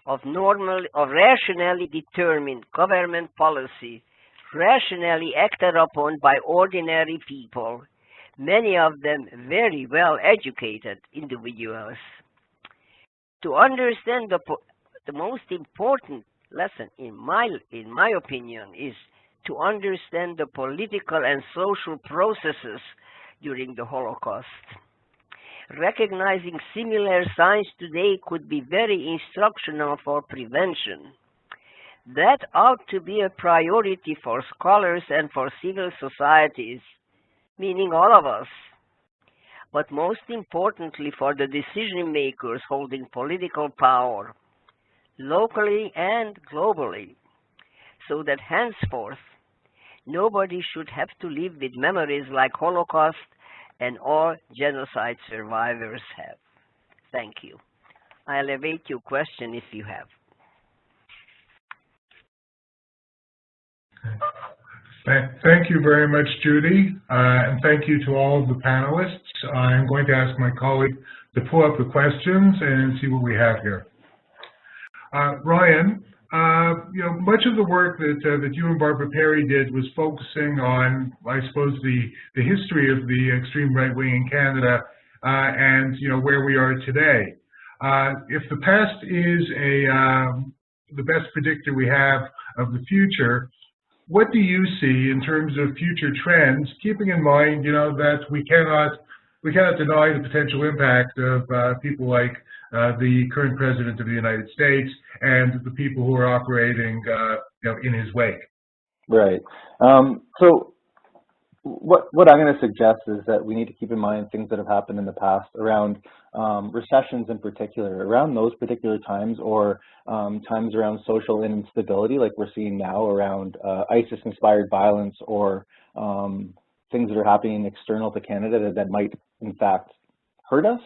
of rationally determined government policy, rationally acted upon by ordinary people, many of them very well educated individuals. To understand the most important lesson, in my opinion, is to understand the political and social processes during the Holocaust. Recognizing similar signs today could be very instructional for prevention. That ought to be a priority for scholars and for civil societies, meaning all of us, but most importantly for the decision makers holding political power, locally and globally, so that henceforth nobody should have to live with memories like Holocaust and all genocide survivors have. Thank you. I'll await your question if you have. Thank you very much, Judy, and thank you to all of the panelists. I'm going to ask my colleague to pull up the questions and see what we have here. Ryan, much of the work that you and Barbara Perry did was focusing on, I suppose, the history of the extreme right wing in Canada and where we are today. If the past is the best predictor we have of the future, what do you see in terms of future trends, keeping in mind, that we cannot deny the potential impact of people like the current president of the United States and the people who are operating, in his wake? Right. So what I'm going to suggest is that we need to keep in mind things that have happened in the past around recessions in particular, around those particular times, or times around social instability like we're seeing now around ISIS-inspired violence or things that are happening external to Canada that might, in fact, hurt us.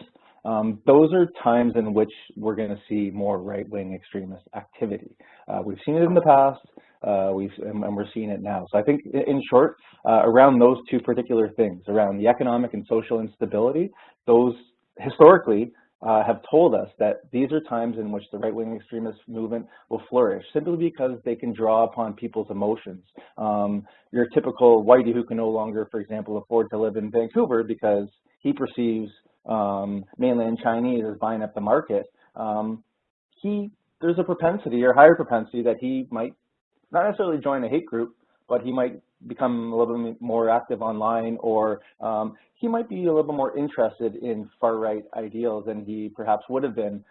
Those are times in which we're going to see more right-wing extremist activity. We've seen it in the past, and we're seeing it now. So I think, in short, around those two particular things, around the economic and social instability, those historically have told us that these are times in which the right-wing extremist movement will flourish, simply because they can draw upon people's emotions. Your typical whitey who can no longer, for example, afford to live in Vancouver because he perceives mainland Chinese as buying up the market, there's a propensity or higher propensity that he might not necessarily join a hate group, but he might become a little bit more active online, or he might be a little bit more interested in far-right ideals than he perhaps would have been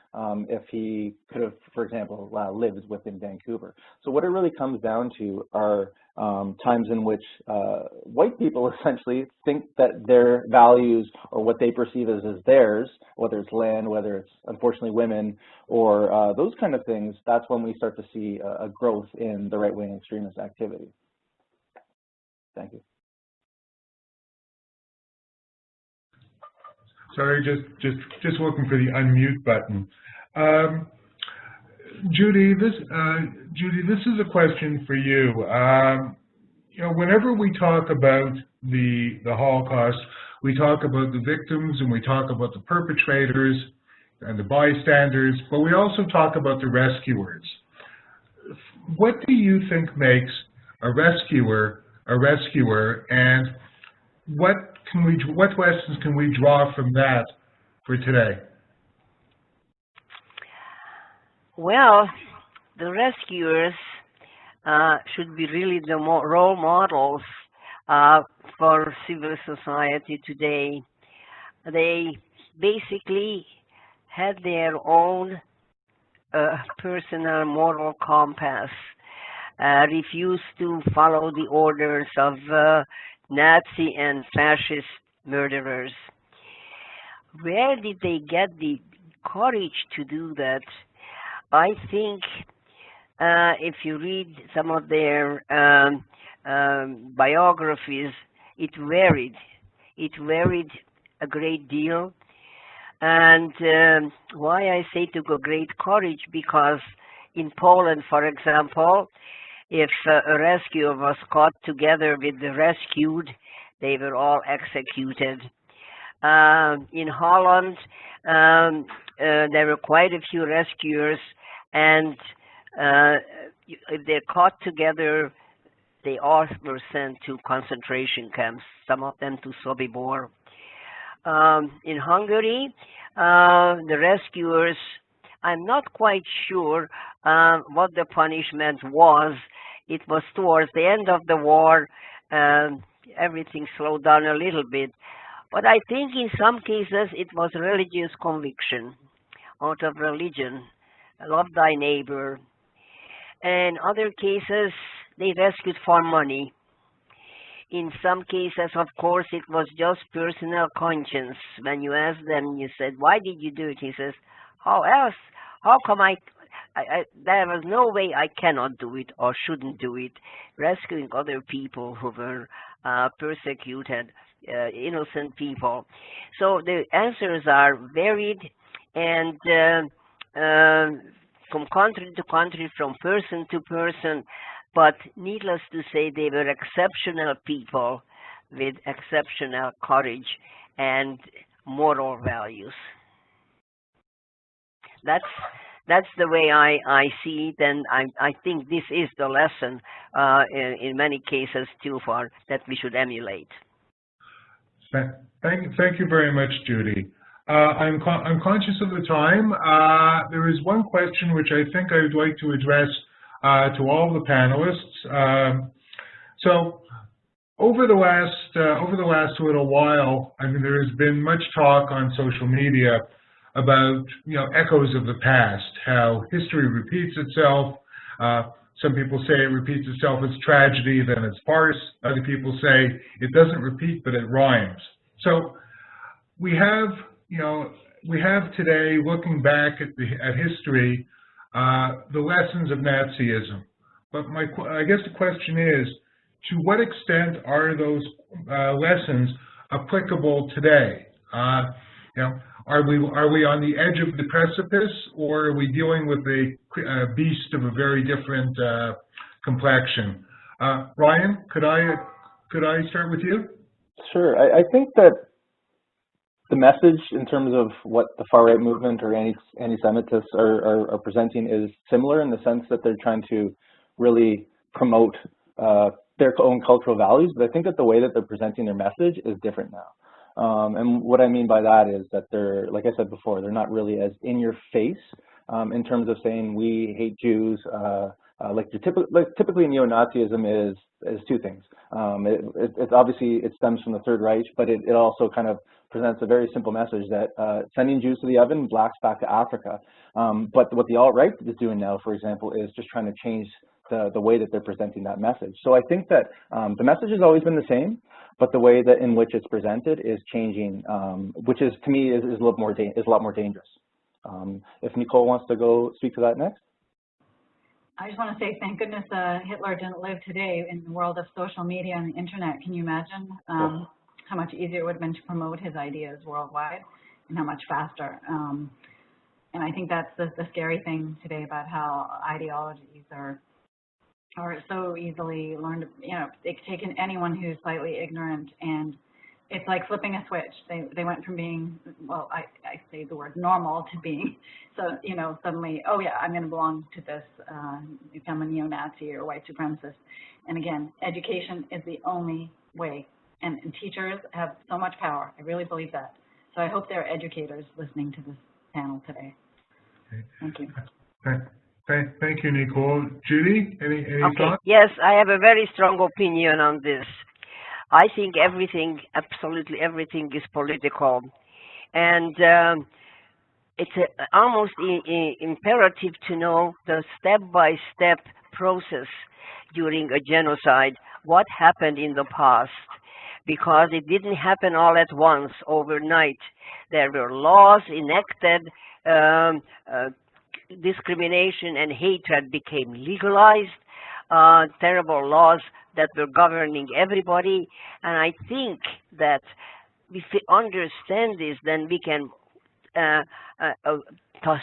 if he could have, for example, lived within Vancouver. So what it really comes down to are times in which white people essentially think that their values or what they perceive as theirs, whether it's land, whether it's unfortunately women, or those kind of things, that's when we start to see a growth in the right-wing extremist activity. Thank you. Sorry, just looking for the unmute button. Judy, this is a question for you. You know, whenever we talk about the Holocaust, we talk about the victims and we talk about the perpetrators and the bystanders, but we also talk about the rescuers. What do you think makes a rescuer, and what lessons can we draw from that for today? Well, the rescuers should be really the role models for civil society today. They basically had their own personal moral compass, refused to follow the orders of Nazi and fascist murderers. Where did they get the courage to do that? I think if you read some of their biographies, it varied. It varied a great deal. And why I say to go great courage, because in Poland, for example, if a rescuer was caught together with the rescued, they were all executed. In Holland, there were quite a few rescuers, and if they're caught together, they all were sent to concentration camps, some of them to Sobibor. In Hungary, the rescuers, I'm not quite sure what the punishment was. It was towards the end of the war, everything slowed down a little bit. But I think in some cases it was religious conviction, out of religion, love thy neighbor. In other cases, they rescued for money. In some cases, of course, it was just personal conscience. When you ask them, you said, why did you do it? He says, how else? How come there was no way I cannot do it or shouldn't do it. Rescuing other people who were persecuted, innocent people. So the answers are varied, and from country to country, from person to person, but needless to say, they were exceptional people with exceptional courage and moral values. That's the way I see it, and I think this is the lesson in many cases too far that we should emulate. Thank you very much, Judy. I'm conscious of the time. There is one question which I think I would like to address to all the panelists. So, over the last little while, I mean, there has been much talk on social media about, you know, echoes of the past, how history repeats itself. Some people say it repeats itself as tragedy, then it's farce. Other people say it doesn't repeat, but it rhymes. So we have, you know, today, looking back at history, the lessons of Nazism. But I guess the question is, to what extent are those lessons applicable today? You know, are we on the edge of the precipice, or are we dealing with a beast of a very different complexion? Ryan, could I start with you? Sure. I think that the message in terms of what the far-right movement or anti-Semitists are presenting is similar, in the sense that they're trying to really promote their own cultural values, but I think that the way that they're presenting their message is different now. And what I mean by that is that they're, like I said before, they're not really as in your face in terms of saying we hate Jews. Typically neo-Nazism is two things. It's obviously, it stems from the Third Reich, but it also kind of presents a very simple message that sending Jews to the oven, blacks back to Africa. But what the alt-right is doing now, for example, is just trying to change the way that they're presenting that message. So I think that the message has always been the same, but the way that in which it's presented is changing, which is, to me, is a lot more dangerous. If Nicole wants to go speak to that next. I just want to say thank goodness Hitler didn't live today in the world of social media and the internet. Can you imagine how much easier it would have been to promote his ideas worldwide, and how much faster? And I think that's the scary thing today about how ideologies are so easily learned. You know, they take in anyone who's slightly ignorant, and it's like flipping a switch. They went from being, well, I say the word normal to being, so, you know, suddenly, oh yeah, I'm going to belong to this, become a neo-Nazi or white supremacist. And again, education is the only way. And teachers have so much power. I really believe that. So I hope there are educators listening to this panel today. Okay. Thank you. Thank you, Nicole. Judy, any thoughts? Yes, I have a very strong opinion on this. I think everything, absolutely everything, is political, and it's almost imperative to know the step-by-step process during a genocide, what happened in the past, because it didn't happen all at once, overnight. There were laws enacted, discrimination and hatred became legalized, terrible laws that were governing everybody. And I think that if we understand this, then we can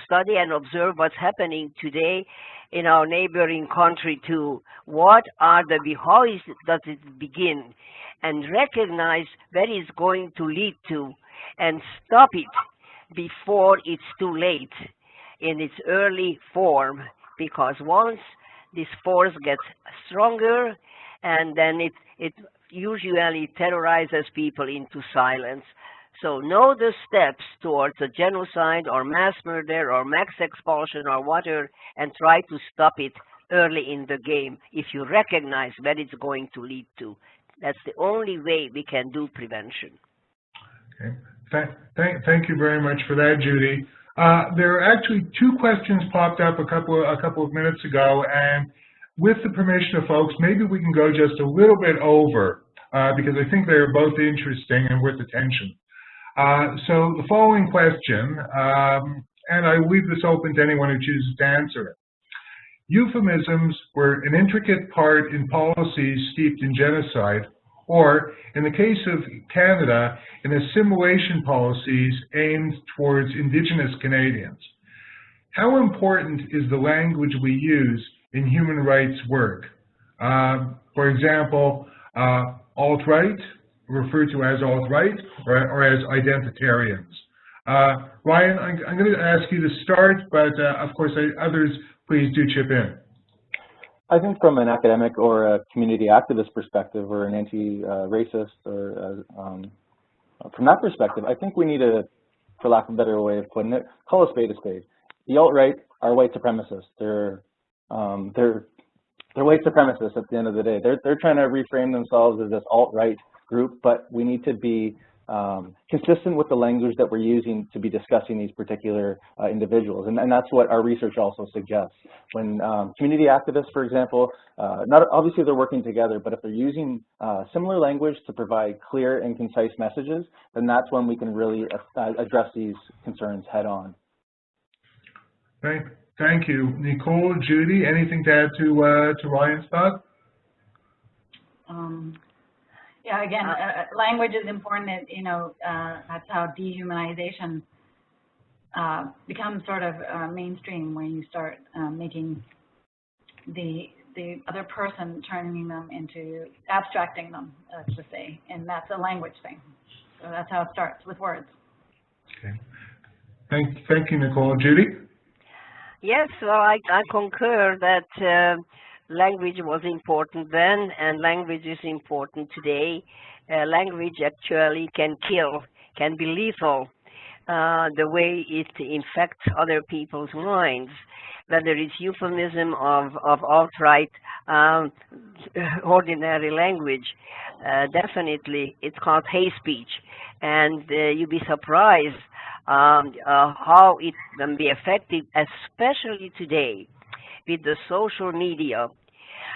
study and observe what's happening today in our neighboring country too. What are how does it begin? And recognize where it's going to lead to, and stop it before it's too late in its early form, because once this force gets stronger, and then it usually terrorizes people into silence. So know the steps towards a genocide or mass murder or mass expulsion or whatever, and try to stop it early in the game if you recognize where it's going to lead to. That's the only way we can do prevention. Okay. Thank you very much for that, Judy. There are actually two questions popped up a couple of minutes ago, and with the permission of folks, maybe we can go just a little bit over because I think they're both interesting and worth attention. So the following question, and I leave this open to anyone who chooses to answer it. Euphemisms were an intricate part in policies steeped in genocide, or, in the case of Canada, in assimilation policies aimed towards Indigenous Canadians. How important is the language we use in human rights work? For example, alt-right, referred to as alt-right, or as identitarians. Ryan, I'm going to ask you to start, but of course, others, please do chip in. I think from an academic or a community activist perspective, or an anti-racist, or from that perspective, I think we need to, for lack of a better way of putting it, call a spade a spade. The alt-right are white supremacists. They're white supremacists at the end of the day. They're trying to reframe themselves as this alt-right group, but we need to be consistent with the language that we're using to be discussing these particular individuals. And that's what our research also suggests. When community activists, for example, not obviously they're working together, but if they're using similar language to provide clear and concise messages, then that's when we can really address these concerns head on. Thank you. Nicole, Judy, anything to add to Ryan's thought? Yeah, again, language is important. You know, that's how dehumanization becomes sort of mainstream, when you start making the other person, turning them into, abstracting them, let's just say, and that's a language thing. So that's how it starts, with words. Okay. Thank you, Nicole. Judy? Yes, well, I concur that language was important then, and language is important today. Language actually can kill, can be lethal, the way it infects other people's minds, whether it's euphemism of alt-right, ordinary language. Definitely, it's called hate speech, and you'd be surprised how it can be effective, especially today with the social media,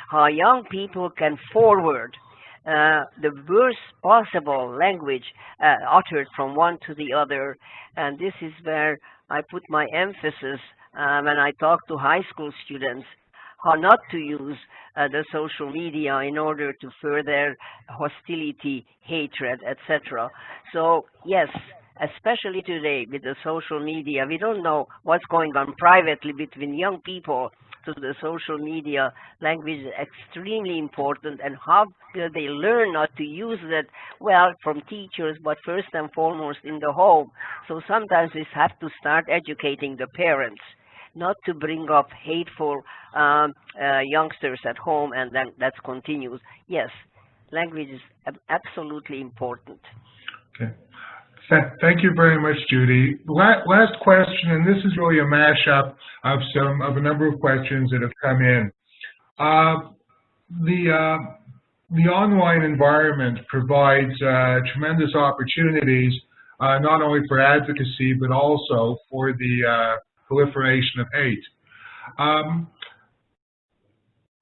how young people can forward the worst possible language uttered from one to the other. And this is where I put my emphasis when I talk to high school students, how not to use the social media in order to further hostility, hatred, etc. So yes, especially today with the social media. We don't know what's going on privately between young people to the social media. Language is extremely important, and how will they learn not to use that? Well, from teachers, but first and foremost in the home. So sometimes we have to start educating the parents not to bring up hateful youngsters at home, and then that continues. Yes, language is absolutely important. Okay. Thank you very much, Judy. Last question, and this is really a mashup of a number of questions that have come in. The online environment provides tremendous opportunities, not only for advocacy, but also for the proliferation of hate.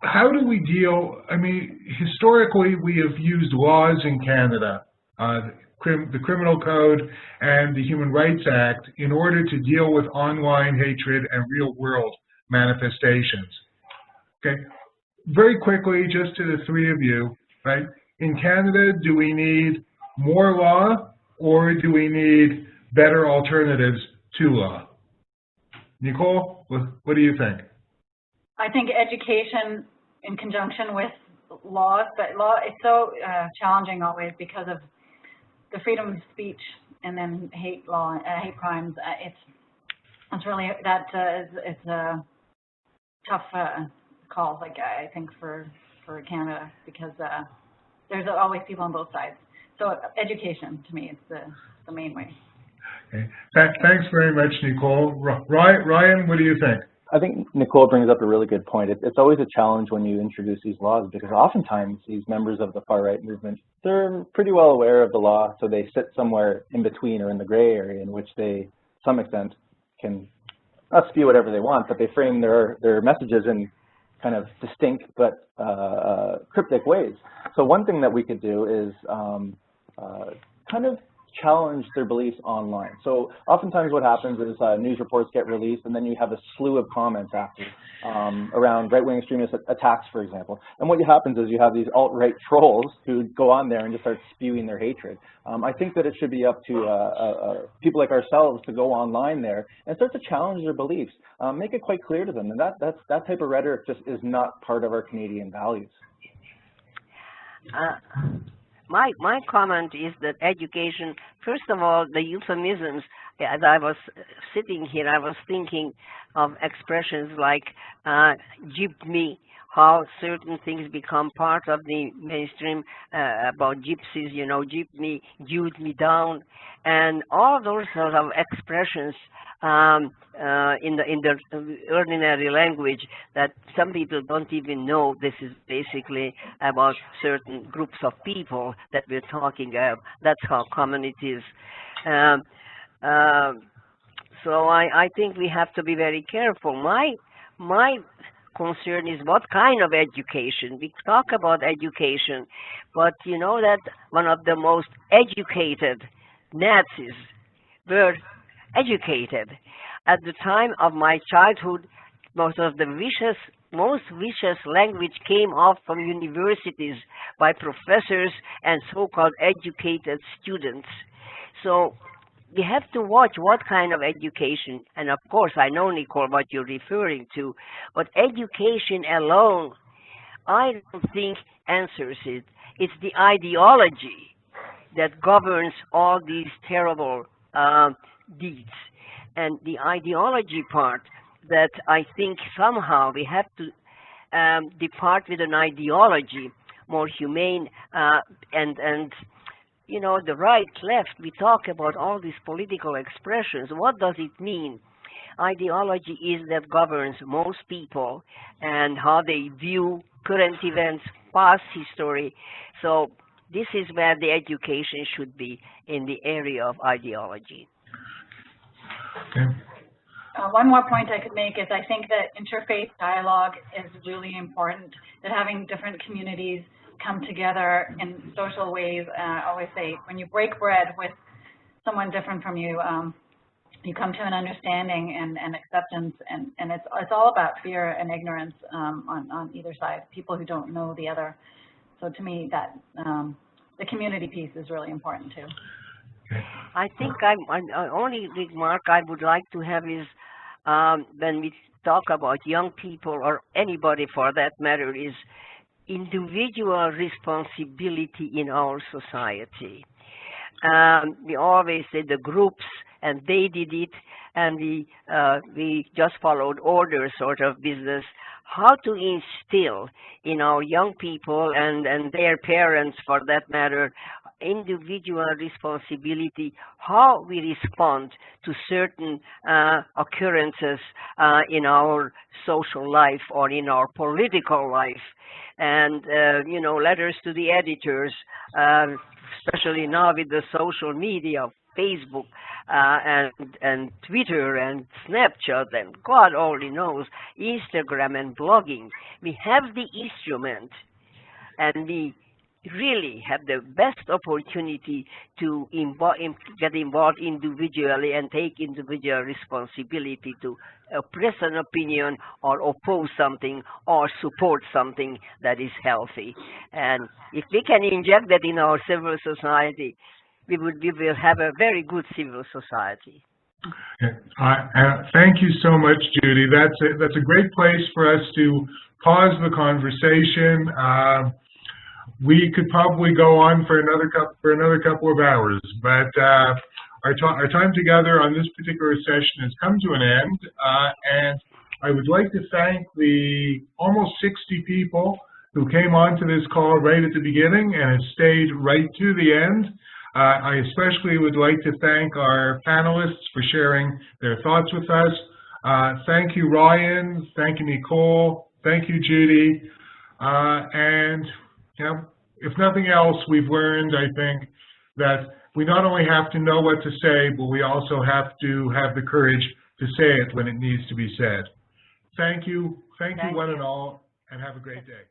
How do we deal, I mean, historically we have used laws in Canada, the Criminal Code and the Human Rights Act, in order to deal with online hatred and real-world manifestations. Okay, very quickly, just to the three of you, right? In Canada, do we need more law, or do we need better alternatives to law? Nicole, what do you think? I think education in conjunction with laws, but law is so challenging always because of the freedom of speech and then hate law, hate crimes. It's really it's a tough call. Like I think for Canada, because there's always people on both sides. So education to me is the main way. Okay. Thanks very much, Nicole. Ryan, what do you think? I think Nicole brings up a really good point. It's always a challenge when you introduce these laws, because oftentimes these members of the far-right movement, they're pretty well aware of the law, so they sit somewhere in between or in the gray area in which they, to some extent, can not spew whatever they want, but they frame their messages in kind of distinct but cryptic ways. So one thing that we could do is kind of challenge their beliefs online. So oftentimes what happens is news reports get released, and then you have a slew of comments after around right-wing extremist attacks, for example. And what happens is you have these alt-right trolls who go on there and just start spewing their hatred. I think that it should be up to people like ourselves to go online there and start to challenge their beliefs, make it quite clear to them. And that type of rhetoric just is not part of our Canadian values. My comment is that education, first of all, the euphemisms, as I was sitting here, I was thinking of expressions like gypped me, how certain things become part of the mainstream about gypsies, you know, gypped me, glued me down, and all those sort of expressions in the ordinary language that some people don't even know. This is basically about certain groups of people that we're talking about. That's how common it is. So I think we have to be very careful. My concern is what kind of education. We talk about education, but you know that one of the most educated Nazis were educated. At the time of my childhood, most of the most vicious language came off from universities by professors and so-called educated students. So we have to watch what kind of education, and of course I know, Nicole, what you're referring to, but education alone, I don't think answers it. It's the ideology that governs all these terrible deeds. And the ideology part, that I think somehow we have to depart with an ideology more humane, and you know, the right, left, we talk about all these political expressions. What does it mean? Ideology is that governs most people and how they view current events, past history. So this is where the education should be, in the area of ideology. Okay. One more point I could make is I think that interfaith dialogue is really important, that having different communities come together in social ways. I always say, when you break bread with someone different from you, you come to an understanding and acceptance, and it's all about fear and ignorance on either side, people who don't know the other. So to me, that the community piece is really important too. I think only remark I would like to have is when we talk about young people or anybody for that matter is individual responsibility in our society. We always say the groups and they did it and we just followed orders sort of business. How to instill in our young people and their parents for that matter individual responsibility, how we respond to certain occurrences in our social life or in our political life. And, you know, letters to the editors, especially now with the social media, Facebook and Twitter and Snapchat and God only knows, Instagram and blogging. We have the instrument and we really have the best opportunity to get involved individually and take individual responsibility to express an opinion or oppose something or support something that is healthy. And if we can inject that in our civil society, we will have a very good civil society. Thank you so much, Judy. That's a great place for us to pause the conversation. We could probably go on for another couple of hours, but our time together on this particular session has come to an end, and I would like to thank the almost 60 people who came onto this call right at the beginning and have stayed right to the end. I especially would like to thank our panelists for sharing their thoughts with us. Thank you, Ryan. Thank you, Nicole. Thank you, Judy. And you know, if nothing else, we've learned, I think, that we not only have to know what to say, but we also have to have the courage to say it when it needs to be said. Thank you. Thank you one and all, and have a great day.